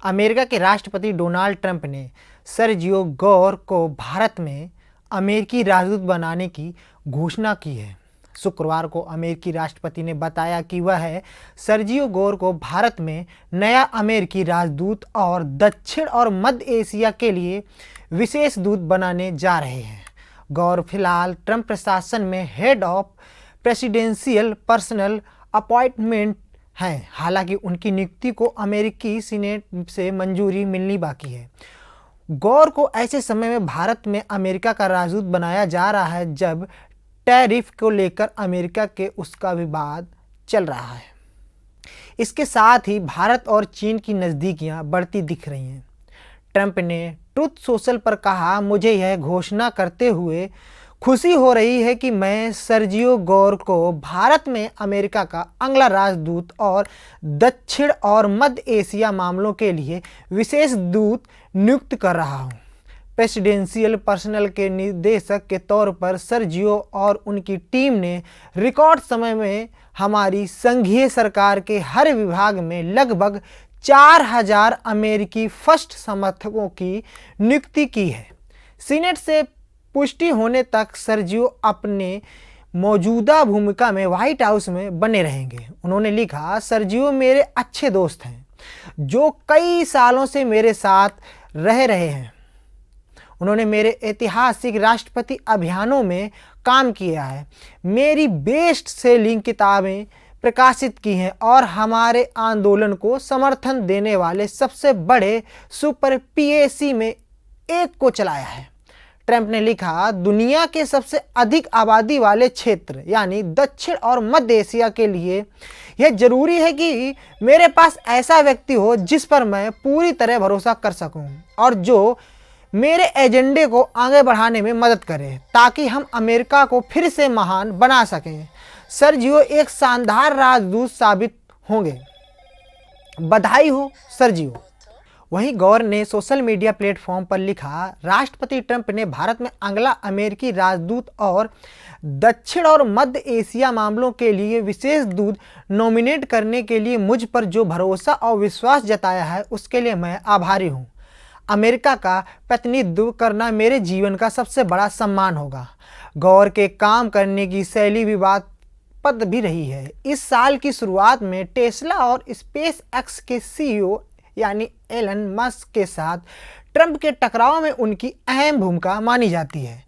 America के राष्ट्रपति Donald Trump ने सर्जियो गोर को भारत में अमेरिकी राजदूत बनाने की घोषणा की है। शुक्रवार को अमेरिकी राष्ट्रपति ने बताया कि वह सर्जियो गोर को भारत में नया अमेरिकी राजदूत और दक्षिण और मध्य एशिया के लिए विशेष दूत बनाने जा रहे हैं। गौर फिलहाल ट्रंप प्रशासन में head of presidential personal appointment हैं। हालांकि उनकी नियुक्ति को अमेरिकी सीनेट से मंजूरी मिलनी बाकी है। गौर को ऐसे समय में भारत में अमेरिका का राजदूत बनाया जा रहा है जब टैरिफ को लेकर अमेरिका के उसका विवाद चल रहा है। इसके साथ ही भारत और चीन की नज़दीकियां बढ़ती दिख रही हैं। ट्रंप ने ट्रुथ सोशल पर कहा, मुझे यह घोषणा करते हुए खुशी हो रही है कि मैं सर्जियो गोर को भारत में अमेरिका का अगला राजदूत और दक्षिण और मध्य एशिया मामलों के लिए विशेष दूत नियुक्त कर रहा हूं। प्रेसिडेंशियल पर्सनल के निदेशक के तौर पर सर्जियो और उनकी टीम ने रिकॉर्ड समय में हमारी संघीय सरकार के हर विभाग में लगभग 4000 अमेरिकी फर्स्ट समर्थकों की नियुक्ति की है। सीनेट से पुष्टि होने तक सर्जियो अपने मौजूदा भूमिका में व्हाइट हाउस में बने रहेंगे। उन्होंने लिखा, सर्जियो मेरे अच्छे दोस्त हैं जो कई सालों से मेरे साथ रह रहे हैं। उन्होंने मेरे ऐतिहासिक राष्ट्रपति अभियानों में काम किया है, मेरी बेस्ट सेलिंग किताबें प्रकाशित की हैं और हमारे आंदोलन को समर्थन देने वाले सबसे बड़े सुपर पीएसी में एक को चलाया है। ट्रंप ने लिखा, दुनिया के सबसे अधिक आबादी वाले क्षेत्र यानी दक्षिण और मध्य एशिया के लिए यह जरूरी है कि मेरे पास ऐसा व्यक्ति हो जिस पर मैं पूरी तरह भरोसा कर सकूं और जो मेरे एजेंडे को आगे बढ़ाने में मदद करे ताकि हम अमेरिका को फिर से महान बना सकें। सर्जियो एक शानदार राजदूत साबित होंगे। बधाई हो सर्जियो। वहीं गौर ने सोशल मीडिया प्लेटफॉर्म पर लिखा, राष्ट्रपति ट्रंप ने भारत में अगला अमेरिकी राजदूत और दक्षिण और मध्य एशिया मामलों के लिए विशेष दूत नॉमिनेट करने के लिए मुझ पर जो भरोसा और विश्वास जताया है उसके लिए मैं आभारी हूं। अमेरिका का प्रतिनिधित्व करना मेरे जीवन का सबसे बड़ा सम्मान होगा। गौर के काम करने की शैली विवादास्पद भी रही है। इस साल की शुरुआत में टेस्ला और स्पेस एक्स के सीईओ यानी एलन मस्क के साथ ट्रंप के टकराव में उनकी अहम भूमिका मानी जाती है।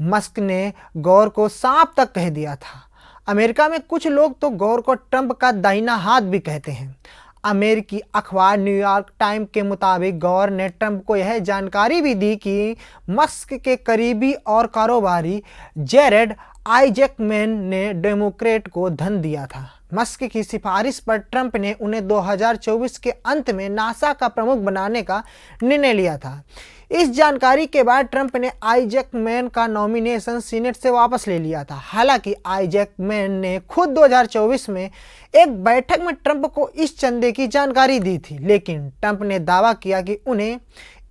मस्क ने गौर को सांप तक कह दिया था। अमेरिका में कुछ लोग तो गौर को ट्रंप का दाहिना हाथ भी कहते हैं। अमेरिकी अखबार न्यूयॉर्क टाइम्स के मुताबिक गौर ने ट्रंप को यह जानकारी भी दी कि मस्क के करीबी और कारोबारी जेरेड आइजैकमैन ने डेमोक्रेट को धन दिया था। मस्क की सिफारिश पर ट्रंप ने उन्हें 2024 के अंत में नासा का प्रमुख बनाने का निर्णय लिया था। इस जानकारी के बाद ट्रंप ने आइजैकमैन का नॉमिनेशन सीनेट से वापस ले लिया था। हालांकि आइजैकमैन ने खुद 2024 में एक बैठक में ट्रंप को इस चंदे की जानकारी दी थी, लेकिन ट्रंप ने दावा किया कि उन्हें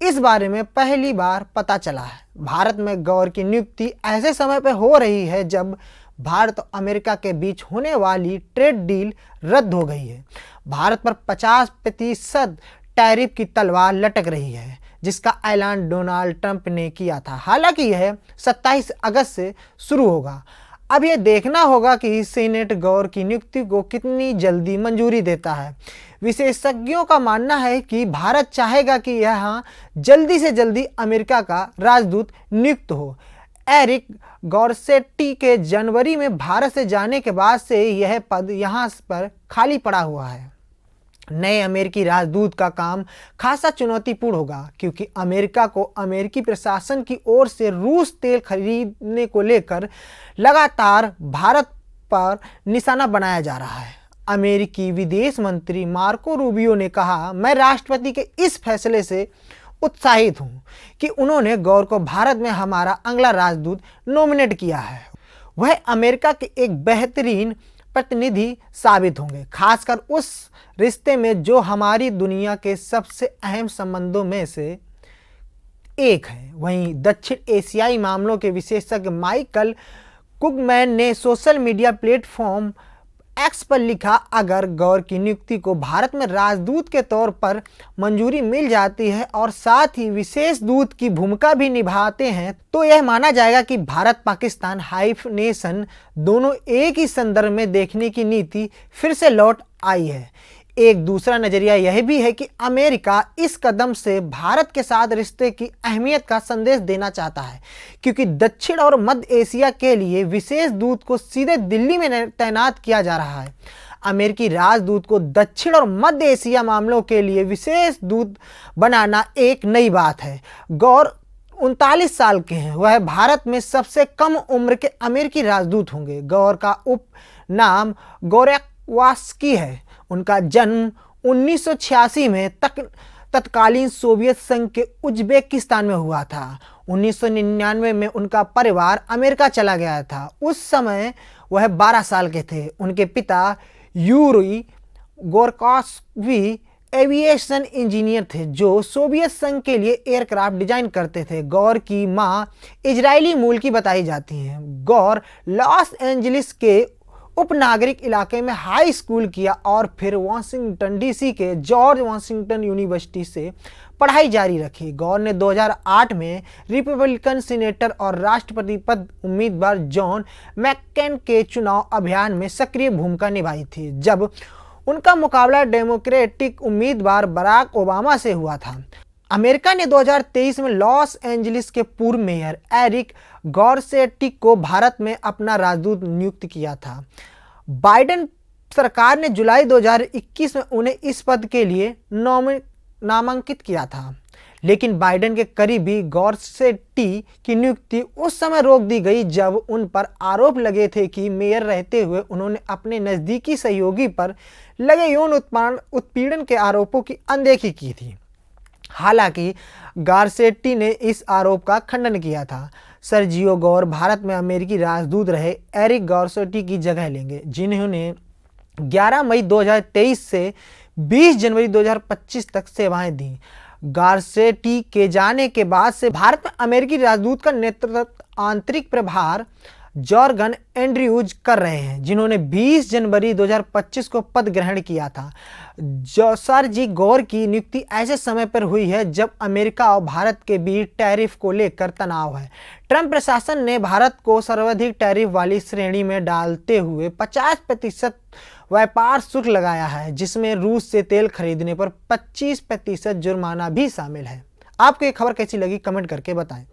इस बारे में पहली बार पता चला है। भारत में गौर की नियुक्ति ऐसे समय पर हो रही है जब भारत और अमेरिका के बीच होने वाली ट्रेड डील रद्द हो गई है। भारत पर 50% टैरिफ की तलवार लटक रही है जिसका ऐलान डोनाल्ड ट्रंप ने किया था। हालांकि यह 27 अगस्त से शुरू होगा। अब यह देखना होगा कि सीनेट गौर की नियुक्ति को कितनी जल्दी मंजूरी देता है। विशेषज्ञों का मानना है कि भारत चाहेगा कि यहाँ जल्दी से जल्दी अमेरिका का राजदूत नियुक्त हो। एरिक गॉरसेटी के जनवरी में भारत से जाने के बाद से यह पद यहाँ पर खाली पड़ा हुआ है। नए अमेरिकी राजदूत का काम खासा चुनौतीपूर्ण होगा क्योंकि अमेरिका को अमेरिकी प्रशासन की ओर से रूस तेल खरीदने को लेकर लगातार भारत पर निशाना बनाया जा रहा है। अमेरिकी विदेश मंत्री मार्को रूबियो ने कहा, मैं राष्ट्रपति के इस फैसले से उत्साहित हूं कि उन्होंने गौर को भारत में हमारा अगला राजदूत नॉमिनेट किया है। वह अमेरिका के एक बेहतरीन प्रतिनिधि साबित होंगे, खासकर उस रिश्ते में जो हमारी दुनिया के सबसे अहम संबंधों में से एक है। वहीं दक्षिण एशियाई मामलों के विशेषज्ञ माइकल कुकमैन ने सोशल मीडिया प्लेटफॉर्म एक्स पर लिखा, अगर गौर की नियुक्ति को भारत में राजदूत के तौर पर मंजूरी मिल जाती है और साथ ही विशेष दूत की भूमिका भी निभाते हैं तो यह माना जाएगा कि भारत पाकिस्तान हाइफनेशन दोनों एक ही संदर्भ में देखने की नीति फिर से लौट आई है। एक दूसरा नजरिया यह भी है कि अमेरिका इस कदम से भारत के साथ रिश्ते की अहमियत का संदेश देना चाहता है, क्योंकि दक्षिण और मध्य एशिया के लिए विशेष दूत को सीधे दिल्ली में तैनात किया जा रहा है। अमेरिकी राजदूत को दक्षिण और मध्य एशिया मामलों के लिए विशेष दूत बनाना एक नई बात है। गौर 39 साल के हैं। वह भारत में सबसे कम उम्र के अमेरिकी राजदूत होंगे। गौर का उपनाम गोरयाकवास्की है। उनका जन्म 1986 में तत्कालीन सोवियत संघ के उज्बेकिस्तान में हुआ था। 1999 में उनका परिवार अमेरिका चला गया था। उस समय वह 12 साल के थे। उनके पिता यूरी गोरकास्वी एविएशन इंजीनियर थे जो सोवियत संघ के लिए एयरक्राफ्ट डिजाइन करते थे। गौर की मां इजरायली मूल की बताई जाती हैं। गौर लॉस एंजलिस के उपनागरिक इलाके में हाई स्कूल किया और फिर वाशिंगटन डीसी के जॉर्ज वाशिंगटन यूनिवर्सिटी से पढ़ाई जारी रखी। गौर ने 2008 में रिपब्लिकन सीनेटर और राष्ट्रपति पद उम्मीदवार जॉन मैक्केन के चुनाव अभियान में सक्रिय भूमिका निभाई थी, जब उनका मुकाबला डेमोक्रेटिक उम्मीदवार बराक ओबामा से हुआ था। अमेरिका ने 2023 में लॉस एंजलिस के पूर्व मेयर एरिक गॉरसेटी को भारत में अपना राजदूत नियुक्त किया था। बाइडेन सरकार ने जुलाई 2021 में उन्हें इस पद के लिए नामांकित किया था, लेकिन बाइडेन के करीबी गॉरसेटी की नियुक्ति उस समय रोक दी गई जब उन पर आरोप लगे थे कि मेयर रहते हुए उन्होंने अपने नज़दीकी सहयोगी पर लगे यौन उत्पीड़न के आरोपों की अनदेखी की थी। हालांकि गारसेटी ने इस आरोप का खंडन किया था। सर्जियो गौर भारत में अमेरिकी राजदूत रहे एरिक गॉरसेटी की जगह लेंगे, जिन्होंने 11 मई 2023 से 20 जनवरी 2025 तक सेवाएं दी। गारसेटी के जाने के बाद से भारत में अमेरिकी राजदूत का नेतृत्व आंतरिक प्रभार जॉर्गन एंड्रयूज कर रहे हैं, जिन्होंने 20 जनवरी 2025 को पद ग्रहण किया था। सर्जी गौर की नियुक्ति ऐसे समय पर हुई है जब अमेरिका और भारत के बीच टैरिफ को लेकर तनाव है। ट्रंप प्रशासन ने भारत को सर्वाधिक टैरिफ वाली श्रेणी में डालते हुए 50% व्यापार शुल्क लगाया है, जिसमें रूस से तेल खरीदने पर 25% जुर्माना भी शामिल है। आपको ये खबर कैसी लगी कमेंट करके बताएं।